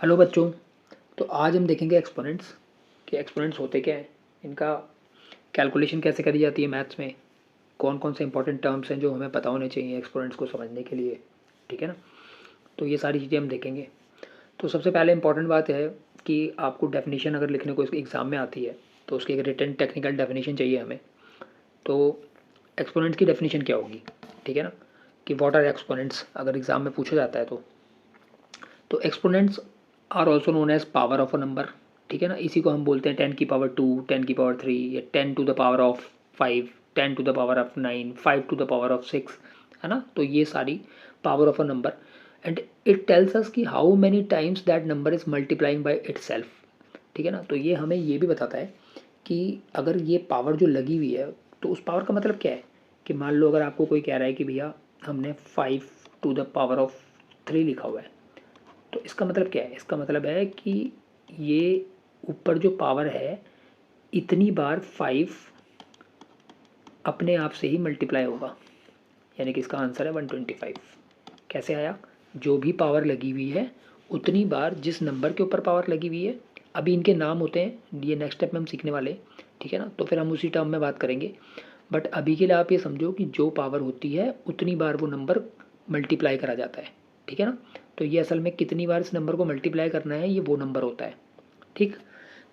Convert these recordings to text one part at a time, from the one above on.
Hello बच्चों। तो आज हम देखेंगे एक्सपोनेंट्स कि एक्सपोनेंट्स होते क्या हैं, इनका कैलकुलेशन कैसे करी जाती है मैथ्स में, कौन कौन से इंपॉर्टेंट टर्म्स हैं जो हमें पता होने चाहिए एक्सपोनेंट्स को समझने के लिए। ठीक है ना। तो ये सारी चीज़ें हम देखेंगे। तो सबसे पहले इंपॉर्टेंट बात है कि आपको डेफिनेशन अगर लिखने को एग्ज़ाम में आती है तो उसकी एक रिटन टेक्निकल डेफिनेशन चाहिए हमें। तो एक्सपोनेंट्स की डेफिनेशन क्या होगी, ठीक है ना, कि व्हाट आर एक्सपोनेंट्स अगर एग्ज़ाम में पूछा जाता है तो exponents are also known as power of a number. ठीक है ना, इसी को हम बोलते हैं 10⁻², 10⁻³ या 10⁻5, 10⁻9, 5⁻6, है ना। तो ये सारी power of a number and it tells us कि how many times that number is multiplying by it. ठीक है ना। तो ये हमें ये भी बताता है कि अगर ये पावर जो लगी हुई है तो उस पावर का मतलब क्या है, कि मान लो अगर आपको कोई कह रहा है कि भैया हमने 5⁻³ लिखा हुआ है, तो इसका मतलब क्या है, इसका मतलब है कि ये ऊपर जो पावर है इतनी बार 5 अपने आप से ही मल्टीप्लाई होगा, यानी कि इसका आंसर है 125। कैसे आया, जो भी पावर लगी हुई है उतनी बार जिस नंबर के ऊपर पावर लगी हुई है, अभी इनके नाम होते हैं, ये नेक्स्ट स्टेप में हम सीखने वाले। ठीक है ना, तो फिर हम उसी टर्म में बात करेंगे। बट अभी के लिए आप ये समझो कि जो पावर होती है उतनी बार वो नंबर मल्टीप्लाई करा जाता है। ठीक है ना। तो ये असल में कितनी बार इस नंबर को मल्टीप्लाई करना है, ये वो नंबर होता है। ठीक।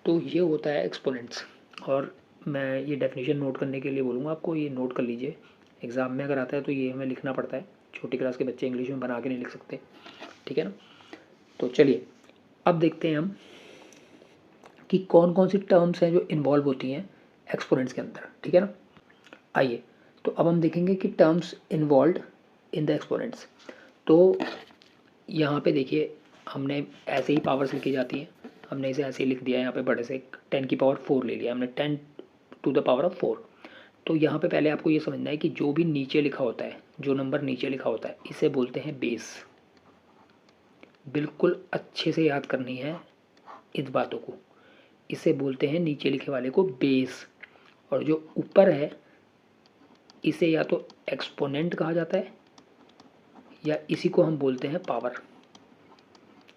तो ये होता है एक्सपोनेंट्स। और मैं ये डेफिनेशन नोट करने के लिए बोलूँगा आपको, ये नोट कर लीजिए। एग्ज़ाम में अगर आता है तो ये हमें लिखना पड़ता है, छोटी क्लास के बच्चे इंग्लिश में बना के नहीं लिख सकते। ठीक है ना। तो चलिए अब देखते हैं हम कि कौन कौन सी टर्म्स हैं जो इन्वॉल्व होती हैं एक्सपोनेंट्स के अंदर। ठीक है ना। आइए, तो अब हम देखेंगे कि terms involve in the exponents. तो यहाँ पे देखिए, हमने ऐसे ही पावर्स लिखी जाती हैं, हमने इसे ऐसे ही लिख दिया है यहाँ पे बड़े से 10⁻4 ले लिया हमने, 10⁻4। तो यहाँ पे पहले आपको ये समझना है कि जो भी नीचे लिखा होता है, जो नंबर नीचे लिखा होता है, इसे बोलते हैं बेस। बिल्कुल अच्छे से याद करनी है इस बातों को, इसे बोलते हैं नीचे लिखे वाले को बेस। और जो ऊपर है इसे या तो एक्सपोनेंट कहा जाता है या इसी को हम बोलते हैं पावर,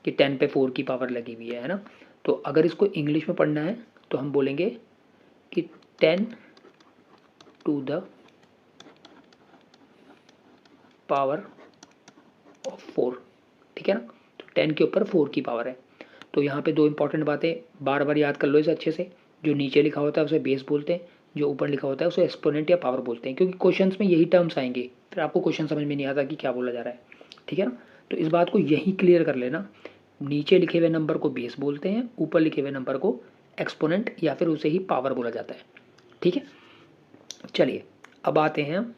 कि 10/4 की पावर लगी हुई है ना। तो अगर इसको इंग्लिश में पढ़ना है तो हम बोलेंगे कि 10⁻⁴। ठीक है ना। तो 10 के ऊपर 4 की पावर है। तो यहाँ पे दो इंपॉर्टेंट बातें बार बार याद कर लो इसे अच्छे से। जो नीचे लिखा होता है उसे बेस बोलते हैं, जो ऊपर लिखा होता है उसे एक्सपोनेंट या पावर बोलते हैं, क्योंकि क्वेश्चंस में यही टर्म्स आएंगे, फिर आपको क्वेश्चन समझ में नहीं आता कि क्या बोला जा रहा है। ठीक है ना। तो इस बात को यही क्लियर कर लेना, नीचे लिखे हुए नंबर को बेस बोलते हैं, ऊपर लिखे हुए नंबर को एक्सपोनेंट या फिर उसे ही पावर बोला जाता है। ठीक है। चलिए अब आते हैं हम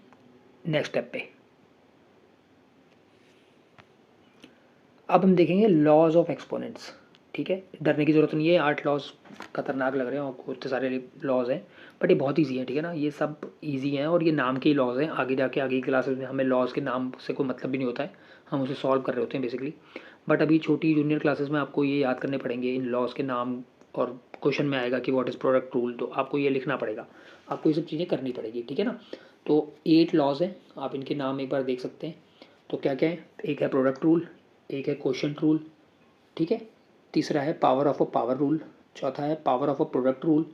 नेक्स्ट स्टेप पे। अब हम देखेंगे लॉज ऑफ एक्सपोनेंट्स। ठीक है, डरने की जरूरत नहीं है, 8 लॉज खतरनाक लग रहे हैं आपको, इतने सारे लॉज हैं, बट ये बहुत ईजी है। ठीक है ना, ये सब ईजी हैं और ये नाम के ही लॉज हैं। आगे जाके आगे की क्लासेस में हमें लॉज के नाम से कोई मतलब भी नहीं होता है, हम उसे सॉल्व कर रहे होते हैं बेसिकली। बट अभी छोटी जूनियर क्लासेस में आपको ये याद करने पड़ेंगे इन लॉज के नाम, और क्वेश्चन में आएगा कि व्हाट इज़ प्रोडक्ट रूल, तो आपको ये लिखना पड़ेगा, आपको ये सब चीज़ें करनी पड़ेगी। ठीक है ना। तो 8 लॉज हैं, आप इनके नाम एक बार देख सकते हैं। तो क्या क्या है, एक है प्रोडक्ट रूल, एक है क्वोशंट रूल, ठीक है, तीसरा है power of a power rule, चौथा है power of a product rule,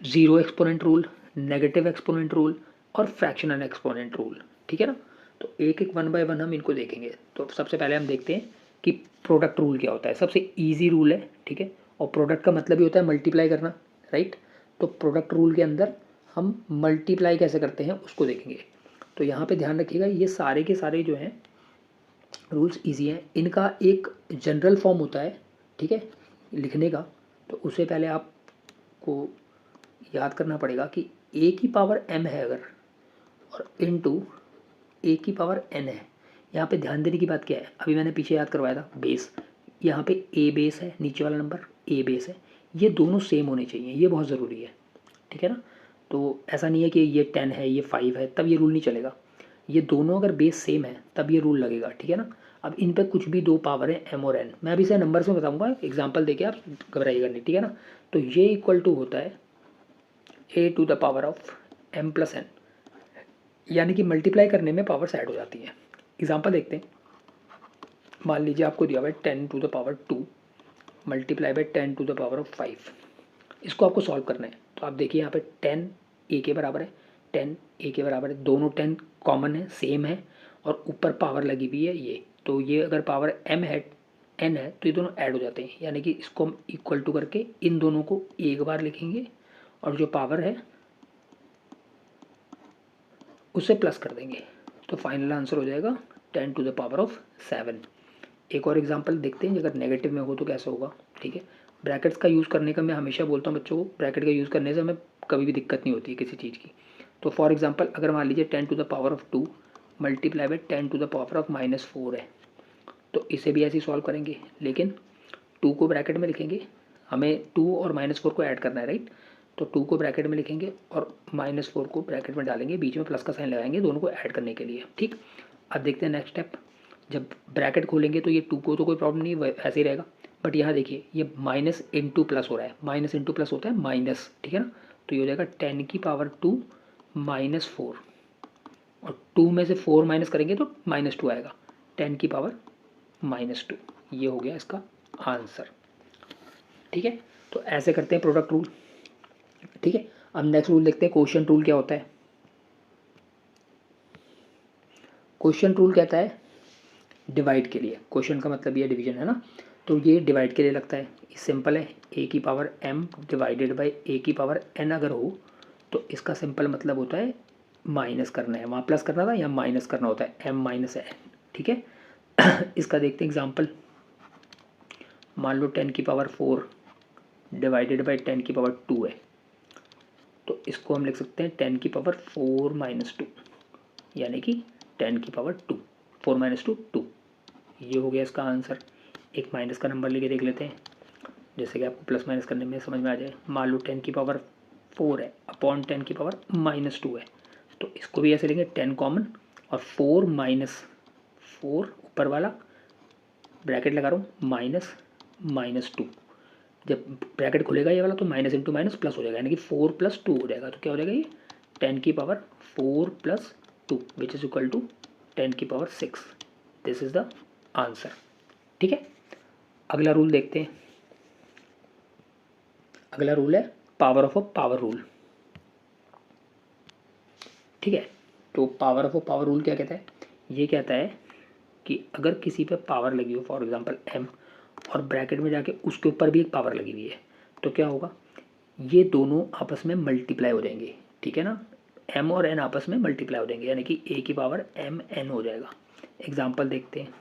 zero exponent rule, negative exponent rule और फ्रैक्शनल एक्सपोनेंट रूल। ठीक है ना। तो एक एक वन बाय वन हम इनको देखेंगे। तो सबसे पहले हम देखते हैं कि प्रोडक्ट रूल क्या होता है। सबसे ईजी रूल है, ठीक है, और प्रोडक्ट का मतलब ही होता है मल्टीप्लाई करना, राइट। तो प्रोडक्ट रूल के अंदर हम मल्टीप्लाई कैसे करते हैं उसको देखेंगे। तो यहाँ पे ध्यान रखिएगा, ये सारे के सारे जो हैं रूल्स इजी हैं, इनका एक जनरल फॉर्म होता है, ठीक है, लिखने का। तो उससे पहले आपको याद करना पड़ेगा कि ए की पावर m है अगर, और इनटू ए की पावर n है। यहाँ पे ध्यान देने की बात क्या है, अभी मैंने पीछे याद करवाया था बेस, यहाँ पे ए बेस है, नीचे वाला नंबर ए बेस है, ये दोनों सेम होने चाहिए, ये बहुत ज़रूरी है। ठीक है ना। तो ऐसा नहीं है कि ये 10 है ये 5 है तब ये रूल नहीं चलेगा, ये दोनों अगर बेस सेम है तब ये रूल लगेगा। ठीक है ना। अब इन पर कुछ भी दो पावर है m और n, मैं अभी से नंबर्स में बताऊंगा, एग्जांपल देके आप घबराइएगा नहीं। ठीक है ना। तो ये इक्वल टू होता है a⁻m+n, यानी कि मल्टीप्लाई करने में पावर्स ऐड हो जाती हैं। एग्जांपल देखते हैं, मान लीजिए आपको दिया हुआ है 10⁻² मल्टीप्लाई बाई 10⁻5। इसको आपको सॉल्व करना है। तो आप देखिए यहाँ पे 10 ए के बराबर है, 10 ए के बराबर है, दोनों 10 कॉमन है, सेम है, और ऊपर पावर लगी हुई है ये। तो ये अगर पावर m है n है तो ये दोनों ऐड हो जाते हैं, यानी कि इसको हम इक्वल टू करके इन दोनों को एक बार लिखेंगे और जो पावर है उसे प्लस कर देंगे। तो फाइनल आंसर हो जाएगा 10⁻7। एक और एग्जांपल देखते हैं, अगर नेगेटिव में हो तो कैसे होगा। ठीक है, ब्रैकेट्स का यूज़ करने का मैं हमेशा बोलता हूँ बच्चों को, ब्रैकेट का यूज़ करने से हमें कभी भी दिक्कत नहीं होती है किसी चीज़ की। तो फॉर एग्जांपल अगर मान लीजिए 10⁻2 मल्टीप्लाई बाई 10⁻4 है, तो इसे भी ऐसे ही सॉल्व करेंगे, लेकिन 2 को ब्रैकेट में लिखेंगे, हमें 2 और -4 को ऐड करना है, राइट। तो 2 को ब्रैकेट में लिखेंगे और -4 को ब्रैकेट में डालेंगे, बीच में प्लस का साइन लगाएंगे दोनों को ऐड करने के लिए। ठीक, अब देखते हैं नेक्स्ट स्टेप। जब ब्रैकेट खोलेंगे तो ये 2 को तो कोई प्रॉब्लम नहीं, ऐसे ही रहेगा, बट यहाँ देखिए ये माइनस इंटू प्लस हो रहा है, माइनस इंटू प्लस होता है माइनस, ठीक है ना। तो ये हो जाएगा 10⁻2 -4, और 2 में से 4 माइनस करेंगे तो -2 आएगा, 10⁻2। ये हो गया इसका आंसर। ठीक है, तो ऐसे करते हैं प्रोडक्ट रूल। ठीक है, अब नेक्स्ट रूल देखते हैं, क्वोशिएंट रूल क्या होता है। क्वोशिएंट रूल कहता है डिवाइड के लिए, क्वोशिएंट का मतलब ये डिवीजन है ना, तो ये डिवाइड के लिए लगता है। सिंपल है, a की power m divided by a की पावर n अगर हो तो इसका सिंपल मतलब होता है माइनस करना है, वहाँ प्लस करना था, यहाँ माइनस करना होता है, m माइनस n। ठीक है, इसका देखते हैं एग्जाम्पल। मान लो 10⁻4 डिवाइडेड बाई 10⁻2 है, तो इसको हम लिख सकते हैं 10⁻4 - 2, यानी कि 10⁻2, 4 - 2 2। ये हो गया इसका आंसर। एक माइनस का नंबर लेके देख लेते हैं, जैसे कि आपको प्लस माइनस करने में समझ में आ जाए। मान लो 10⁻4 है अपॉन 10⁻2 है, तो इसको भी ऐसे लेंगे 10 कॉमन और 4 - 4 ऊपर वाला ब्रैकेट लगा रहा हूँ -2। जब ब्रैकेट खुलेगा ये वाला तो माइनस इंटू माइनस प्लस हो जाएगा, यानी कि 4 + 2 हो जाएगा। तो क्या हो जाएगा ये 10⁻4 + 2 which is equal to 10⁻6। This is the answer. ठीक है, अगला रूल देखते हैं। अगला रूल है power of a power rule. ठीक है, तो power of a power rule क्या कहता है, ये कहता है कि अगर किसी पे पावर लगी हो, फॉर एग्जांपल m, और ब्रैकेट में जाके उसके ऊपर भी एक पावर लगी हुई है, तो क्या होगा, ये दोनों आपस में मल्टीप्लाई हो जाएंगे। ठीक है ना, m और n आपस में मल्टीप्लाई हो जाएंगे, यानी कि a की पावर mn हो जाएगा। एग्जांपल देखते हैं,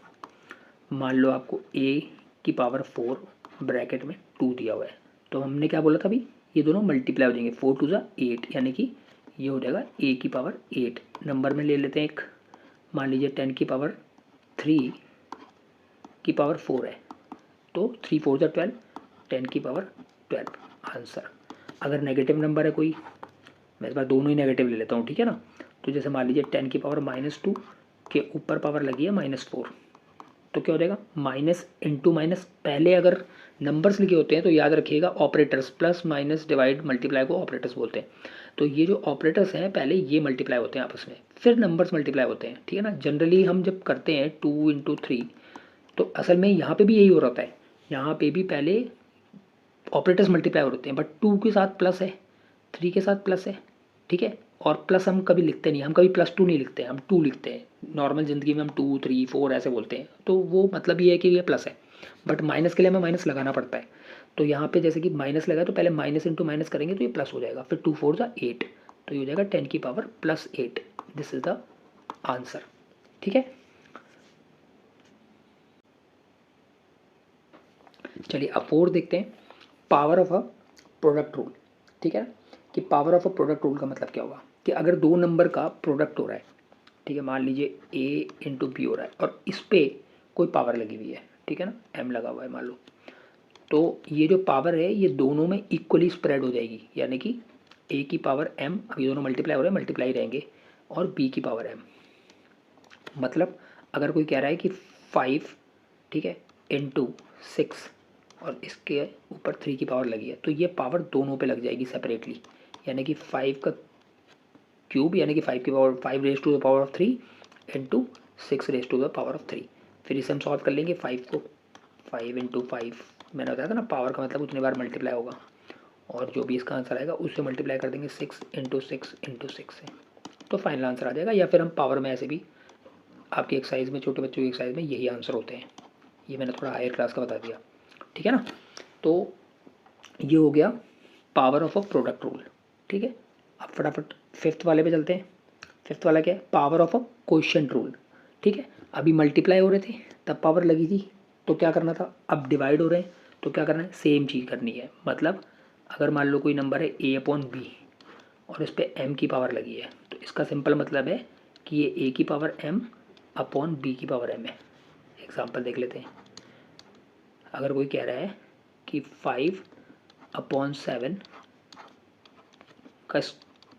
मान लो आपको a की पावर 4 ब्रैकेट में 2 दिया हुआ है, तो हमने क्या बोला था अभी, ये दोनों मल्टीप्लाई हो जाएंगे, 4 × 2 = 8, यानी कि ये हो जाएगा a की पावर 8। नंबर में ले लेते हैं एक, मान लीजिए 10⁻3 की पावर 4 है, तो 3 × 4 = 12, 10⁻12 आंसर। अगर नेगेटिव नंबर है कोई, मैं इस बार दोनों ही नेगेटिव ले लेता हूँ, ठीक है ना। तो जैसे मान लीजिए 10⁻2 के ऊपर पावर लगी है -4, तो क्या हो जाएगा, माइनस इंटू माइनस। पहले अगर नंबर्स लिखे होते हैं तो याद रखिएगा operators, plus minus divide multiply को ऑपरेटर्स बोलते हैं। तो ये जो ऑपरेटर्स हैं पहले ये मल्टीप्लाई होते हैं आपस में, फिर नंबर्स मल्टीप्लाई होते हैं। ठीक है ना, जनरली हम जब करते हैं 2 × 3, तो असल में यहाँ पे भी यही हो रहा है, यहाँ पे भी पहले ऑपरेटर्स मल्टीप्लाई होते हैं, बट 2 के साथ प्लस है, 3 के साथ प्लस है। ठीक है, और प्लस हम कभी लिखते नहीं, हम कभी +2 नहीं लिखते हैं, हम 2 लिखते हैं। नॉर्मल ज़िंदगी में हम 2 3 4 ऐसे बोलते हैं, तो वो मतलब ये है कि ये प्लस है, बट माइनस के लिए हमें माइनस लगाना पड़ता है। तो यहाँ पे जैसे कि माइनस लगा तो पहले माइनस इंटू माइनस करेंगे तो ये प्लस हो जाएगा, फिर 2 × 4 = 8, तो ये हो जाएगा 10⁻+8। This is the answer. ठीक है, चलिए अब 4 देखते हैं, power of a product rule. ठीक है, कि power of a product rule का मतलब क्या होगा, कि अगर दो नंबर का प्रोडक्ट हो रहा है, ठीक है, मान लीजिए a × b हो रहा है और इस पर कोई पावर लगी हुई है, ठीक है ना, m लगा हुआ है मान लो, तो ये जो पावर है ये दोनों में इक्वली स्प्रेड हो जाएगी, यानी कि a की पावर m, अब ये दोनों मल्टीप्लाई हो रहे हैं, मल्टीप्लाई रहेंगे, और b की पावर m। मतलब अगर कोई कह रहा है कि 5, ठीक है, × 6 और इसके ऊपर 3 की पावर लगी है, तो ये पावर दोनों पे लग जाएगी सेपरेटली, यानी कि 5 का क्यूब, यानी कि 5 की power 5 raised to the power of 3 × 6 raised to the power of 3। फिर इसे हम सॉल्व कर लेंगे 5 को, 5 इंटू 5, मैंने बताया था ना पावर का मतलब उतनी बार मल्टीप्लाई होगा, और जो भी इसका आंसर आएगा उससे मल्टीप्लाई कर देंगे 6 इंटू 6 इंटू 6 से, तो फाइनल आंसर आ जाएगा। या फिर हम पावर में ऐसे भी आपकी एक्सरसाइज में, छोटे बच्चों की एक्सरसाइज में यही आंसर होते हैं। ये मैंने थोड़ा हायर क्लास का बता दिया, ठीक है ना। तो ये हो गया power of a product rule, ठीक है। अब फटाफट फिफ्थ वाले पे चलते हैं। फिफ्थ वाला क्या है, power of a quotient rule, ठीक है। अभी मल्टीप्लाई हो रहे थे तब पावर लगी थी, तो क्या करना था, अब डिवाइड हो रहे हैं तो क्या करना है, सेम चीज़ करनी है। मतलब अगर मान लो कोई नंबर है a अपॉन बी और इस पर m की पावर लगी है, तो इसका सिंपल मतलब है कि ये a की पावर m अपॉन b की पावर m है। एग्जाम्पल देख लेते हैं। अगर कोई कह रहा है कि 5/7 का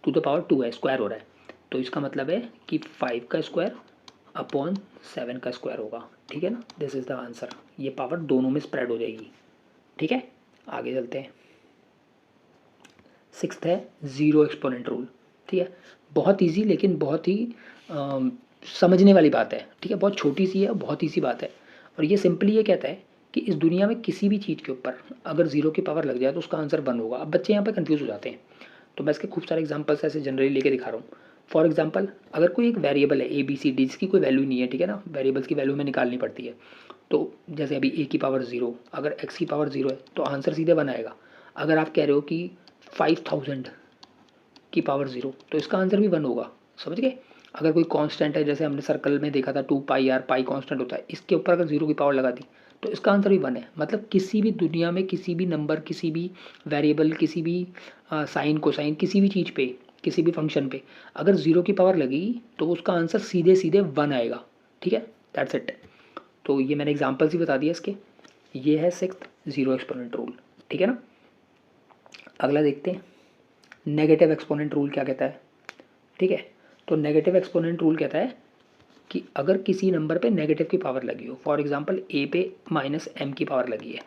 टू द पावर 2 है, स्क्वायर हो रहा है, तो इसका मतलब है कि 5 का स्क्वायर अपॉन 7 का स्क्वायर होगा, ठीक है ना। This is the answer. ये पावर दोनों में स्प्रेड हो जाएगी, ठीक है। आगे चलते हैं। सिक्स्थ है ज़ीरो एक्सपोनेंट रूल, ठीक है। बहुत इजी लेकिन बहुत ही समझने वाली बात है, ठीक है। बहुत छोटी सी है, बहुत ईजी बात है। और ये सिंपली ये कहता है कि इस दुनिया में किसी भी चीज़ के ऊपर अगर जीरो की पावर लग जाए तो उसका आंसर 1 होगा। अब बच्चे यहाँ पे कंफ्यूज हो जाते हैं, तो मैं इसके खूब सारे एग्जांपल्स ऐसे जनरली लेके दिखा रहा हूँ। फॉर एग्जांपल, अगर कोई एक वेरिएबल है ABCD जिसकी कोई वैल्यू नहीं है, ठीक है ना, वेरिएबल्स की वैल्यू में निकालनी पड़ती है। तो जैसे अभी a की पावर 0, अगर x की पावर 0 है तो आंसर सीधे 1 आएगा। अगर आप कह रहे हो कि 5000 की पावर 0, तो इसका आंसर भी 1 होगा, समझ गए। अगर कोई कांस्टेंट है, जैसे हमने सर्कल में देखा था 2πr, पाई कांस्टेंट होता है, इसके ऊपर अगर 0 की पावर लगा दी तो इसका आंसर भी 1 है। मतलब किसी भी दुनिया में किसी भी नंबर, किसी भी वेरिएबल, किसी भी साइन कोसाइन, किसी भी चीज़ पे, किसी भी फंक्शन पे अगर 0 की पावर लगेगी तो उसका आंसर सीधे सीधे 1 आएगा, ठीक है। That's it. तो ये मैंने एग्जाम्पल्स ही बता दिए इसके। ये है सिक्स्थ ज़ीरो एक्सपोनेंट रूल, ठीक है ना। अगला देखते हैं, नेगेटिव एक्सपोनेंट रूल क्या कहता है, ठीक है। तो नेगेटिव एक्सपोनेंट रूल कहता है कि अगर किसी नंबर पे नेगेटिव की पावर लगी हो, फॉर एग्जांपल a पे -m की पावर लगी है,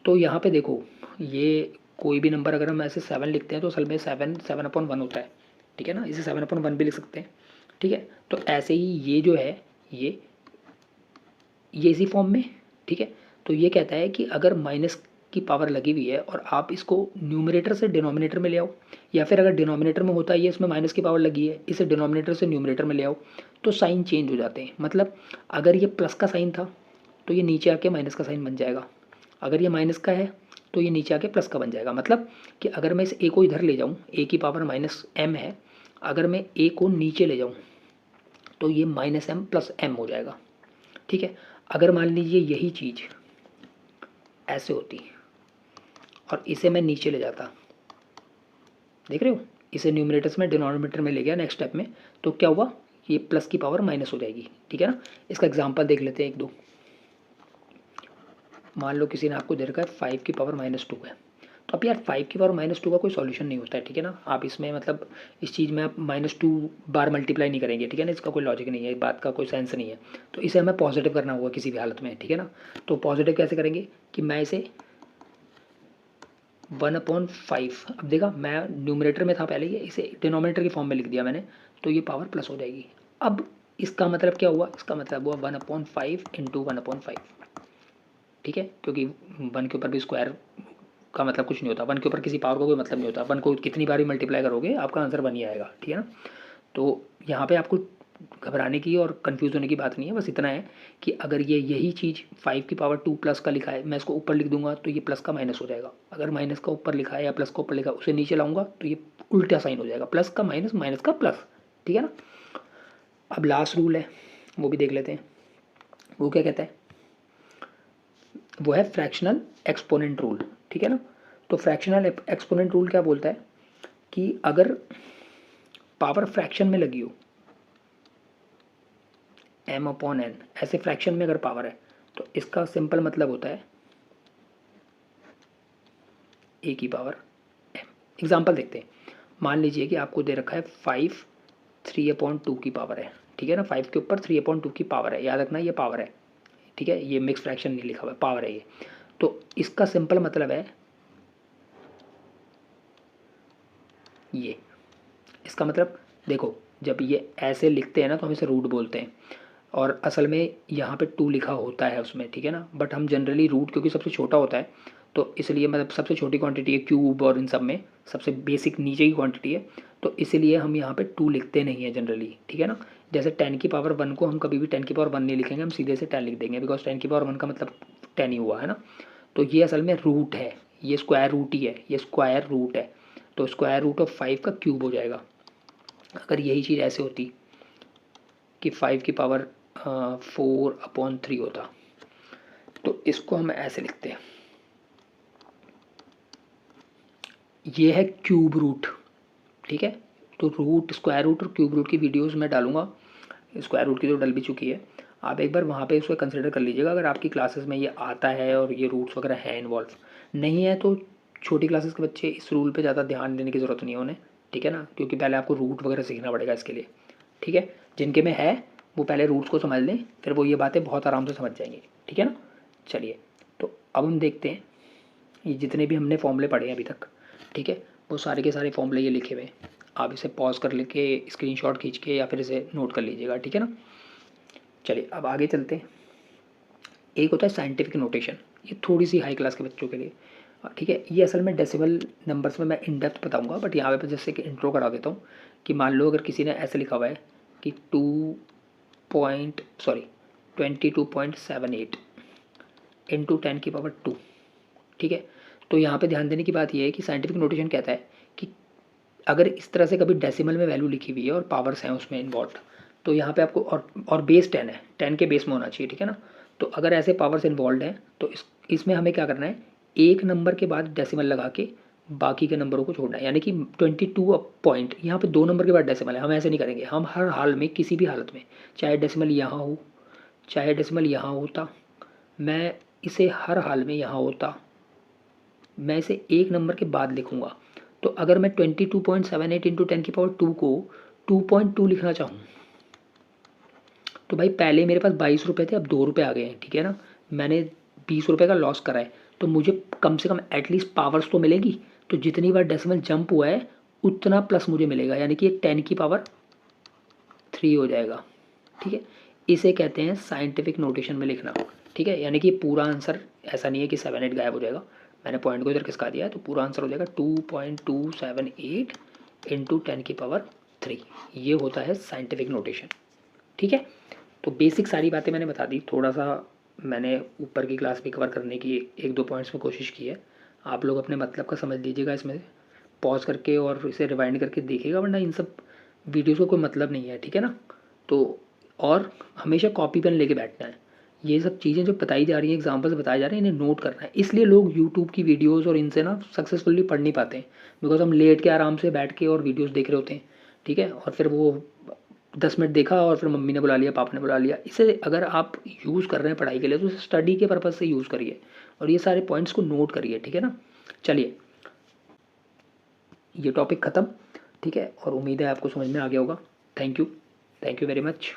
तो यहाँ पे देखो, ये कोई भी नंबर अगर हम ऐसे 7 लिखते हैं तो असल में 7/1 होता है, ठीक है ना। इसे 7/1 भी लिख सकते हैं, ठीक है। तो ऐसे ही ये जो है, ये इसी फॉर्म में, ठीक है। तो ये कहता है कि अगर माइनस की पावर लगी हुई है और आप इसको न्यूमरेटर से डिनोमिनेटर में ले आओ, या फिर अगर डिनोमिनेटर में होता है ये, इसमें माइनस की पावर लगी है, इसे डिनोमिनेटर से न्यूमरेटर में ले आओ, तो साइन चेंज हो जाते हैं। मतलब अगर ये प्लस का साइन था तो ये नीचे आके माइनस का साइन बन जाएगा, अगर ये माइनस का है तो ये नीचे आके प्लस का बन जाएगा। मतलब कि अगर मैं इस a को इधर ले जाऊँ, a की पावर -m है, अगर मैं a को नीचे ले जाऊँ तो ये -m प्लस m हो जाएगा, ठीक है। अगर मान लीजिए यही चीज़ ऐसे होती और इसे मैं नीचे ले जाता, देख रहे हो, इसे न्यूमरेटर में डिनोमिनेटर में ले गया नेक्स्ट स्टेप में, तो क्या हुआ, ये प्लस की पावर माइनस हो जाएगी, ठीक है ना। इसका एग्जांपल देख लेते हैं एक दो। मान लो किसी ने आपको दे रखा है 5 की पावर -2 है, तो अब यार 5 की पावर -2 का कोई सॉल्यूशन नहीं होता है, ठीक है ना। आप इसमें मतलब इस चीज़ में आप -2 बार मल्टीप्लाई नहीं करेंगे, ठीक है ना, इसका कोई लॉजिक नहीं है, इस बात का कोई सेंस नहीं है। तो इसे हमें पॉजिटिव करना होगा किसी भी हालत में, ठीक है ना। तो पॉजिटिव कैसे करेंगे कि मैं इसे 1/5, अब देखा मैं न्यूमरेटर में था पहले, ये इसे डिनोमिनेटर की फॉर्म में लिख दिया मैंने, तो ये पावर प्लस हो जाएगी। अब इसका मतलब क्या हुआ, इसका मतलब हुआ 1/5 इंटू 1/5, ठीक है। क्योंकि 1 के ऊपर भी स्क्वायर का मतलब कुछ नहीं होता, 1 के ऊपर किसी पावर का कोई मतलब नहीं होता, 1 को कितनी बार भी मल्टीप्लाई करोगे आपका आंसर 1 ही आएगा, ठीक है ना। तो यहाँ पे आपको घबराने की और कंफ्यूज होने की बात नहीं है, बस इतना है कि अगर ये यही चीज़ 5 की पावर 2 प्लस का लिखा है, मैं इसको ऊपर लिख दूंगा तो ये प्लस का माइनस हो जाएगा। अगर माइनस का ऊपर लिखा है या प्लस का ऊपर लिखा है उसे नीचे लाऊंगा तो ये उल्टा साइन हो जाएगा, प्लस का माइनस, माइनस का प्लस, ठीक है ना। अब लास्ट रूल है वो भी देख लेते हैं, वो क्या कहता है, वो है फ्रैक्शनल एक्सपोनेंट रूल, ठीक है ना। तो फ्रैक्शनल एक्सपोनेंट रूल क्या बोलता है कि अगर पावर फ्रैक्शन में लगी हो, m/n ऐसे फ्रैक्शन में अगर पावर है, तो इसका सिंपल मतलब होता है a की पावर m। एग्जाम्पल देखते हैं। मान लीजिए कि आपको दे रखा है 5 3/2 की पावर है, ठीक है ना। 5 के ऊपर 3/2 की पावर है, याद रखना ये पावर है, ठीक है, ये मिक्स फ्रैक्शन नहीं लिखा हुआ है, पावर है ये। तो इसका सिंपल मतलब है ये, इसका मतलब देखो, जब ये ऐसे लिखते हैं ना तो हम इसे रूट बोलते हैं, और असल में यहाँ पे 2 लिखा होता है उसमें, ठीक है ना, बट हम जनरली रूट क्योंकि सबसे छोटा होता है तो इसलिए मतलब सबसे छोटी क्वांटिटी है क्यूब और इन सब में सबसे बेसिक नीचे की क्वांटिटी है, तो इसीलिए हम यहाँ पे 2 लिखते नहीं है जनरली, ठीक है ना। जैसे 10 की पावर 1 को हम कभी भी 10 की पावर 1 नहीं लिखेंगे, हम सीधे से 10 लिख देंगे, बिकॉज 10 की पावर 1 का मतलब 10 ही हुआ है ना। तो ये असल में रूट है, ये स्क्वायर रूट ही है, ये स्क्वायर रूट है, तो स्क्वायर रूट ऑफ 5 का क्यूब हो जाएगा। अगर यही चीज़ ऐसे होती कि 5 की पावर 4/3 होता, तो इसको हम ऐसे लिखते हैं, ये है क्यूब रूट, ठीक है। तो रूट, स्क्वायर रूट और क्यूब रूट की वीडियोस मैं डालूंगा, स्क्वायर रूट की तो डल भी चुकी है, आप एक बार वहाँ पे उसको कंसिडर कर लीजिएगा अगर आपकी क्लासेस में ये आता है और ये रूट्स वगैरह हैं इन्वॉल्व। नहीं है तो छोटी क्लासेस के बच्चे इस रूल पे ज़्यादा ध्यान देने की ज़रूरत नहीं है उन्हें, ठीक है ना, क्योंकि पहले आपको रूट वगैरह सीखना पड़ेगा इसके लिए, ठीक है। जिनके में है वो पहले रूट्स को समझ लें, फिर वो ये बातें बहुत आराम से समझ जाएंगे, ठीक है ना। चलिए, तो अब हम देखते हैं ये जितने भी हमने फॉर्मूले पढ़े हैं अभी तक, ठीक है, वो सारे के सारे फॉर्मूले ये लिखे हुए हैं, आप इसे पॉज कर लेके स्क्रीनशॉट खींच के या फिर इसे नोट कर लीजिएगा, ठीक है ना। चलिए अब आगे चलते हैं। एक होता है साइंटिफिक नोटेशन, ये थोड़ी सी हाई क्लास के बच्चों के लिए, ठीक है। ये असल में डेसिमल नंबर्स में मैं इन डेप्थ बताऊंगा, बट यहाँ पे जैसे कि इंट्रो करा देता हूँ कि मान लो अगर किसी ने ऐसे लिखा हुआ है कि 22.78 इंटू 10 की पावर 2, ठीक है। तो यहाँ पे ध्यान देने की बात यह है कि साइंटिफिक नोटेशन कहता है कि अगर इस तरह से कभी डेसिमल में वैल्यू लिखी हुई है और पावर्स हैं उसमें इन्वॉल्व, तो यहाँ पे आपको और बेस 10 है, 10 के बेस में होना चाहिए, ठीक है ना। तो अगर ऐसे पावर्स इन्वॉल्व हैं तो इसमें हमें क्या करना है, एक नंबर के बाद डेसिमल लगा के बाकी के नंबरों को छोड़ना है, यानी कि 22 पॉइंट, यहाँ पे 2 नंबर के बाद डेसिमल है, हम ऐसे नहीं करेंगे, हम हर हाल में किसी भी हालत में, चाहे डेसिमल यहाँ हो चाहे डेसिमल यहाँ होता, मैं इसे हर हाल में यहाँ होता, मैं इसे एक नंबर के बाद लिखूंगा। तो अगर मैं 22.78 इंटू 10 की पावर 2 को 2.2 लिखना चाहूँ तो भाई पहले मेरे पास 22 रुपये थे, अब 2 रुपये आ गए हैं, ठीक है ना। मैंने 20 रुपये का लॉस करा है, तो मुझे कम से कम एटलीस्ट पावर्स तो मिलेगी, तो जितनी बार डेसिमल जंप हुआ है उतना प्लस मुझे मिलेगा, यानी कि एक 10 की पावर 3 हो जाएगा, ठीक है। इसे कहते हैं साइंटिफिक नोटेशन में लिखना, ठीक है। यानी कि पूरा आंसर ऐसा नहीं है कि 7 8 गायब हो जाएगा, मैंने पॉइंट को इधर खिसका दिया है, तो पूरा आंसर हो जाएगा 2.278 इंटू 10 की पावर 3, ये होता है साइंटिफिक नोटेशन, ठीक है। तो बेसिक सारी बातें मैंने बता दी, थोड़ा सा मैंने ऊपर की क्लास में कवर करने की एक दो पॉइंट्स में कोशिश की है, आप लोग अपने मतलब का समझ लीजिएगा, इसमें पॉज करके और इसे रिवाइंड करके देखिएगा, वरना इन सब वीडियोज़ को कोई मतलब नहीं है, ठीक है ना। तो और हमेशा कॉपी पेन लेके बैठना है, ये सब चीज़ें जो बताई जा रही हैं, एग्जाम्पल्स बताए जा रहे हैं, इन्हें नोट करना है। इसलिए लोग यूट्यूब की वीडियोज़ और इनसे ना सक्सेसफुली पढ़ नहीं पाते हैं, बिकॉज हम लेट के आराम से बैठ के और वीडियोज़ देख रहे होते हैं, ठीक है, और फिर वो 10 मिनट देखा और फिर मम्मी ने बुला लिया, पापा ने बुला लिया। इसे अगर आप यूज़ कर रहे हैं पढ़ाई के लिए तो उसे स्टडी के पर्पज़ से यूज़ करिए और ये सारे पॉइंट्स को नोट करिए, ठीक है ना। चलिए, ये टॉपिक ख़त्म, ठीक है, और उम्मीद है आपको समझ में आ गया होगा। Thank you very much.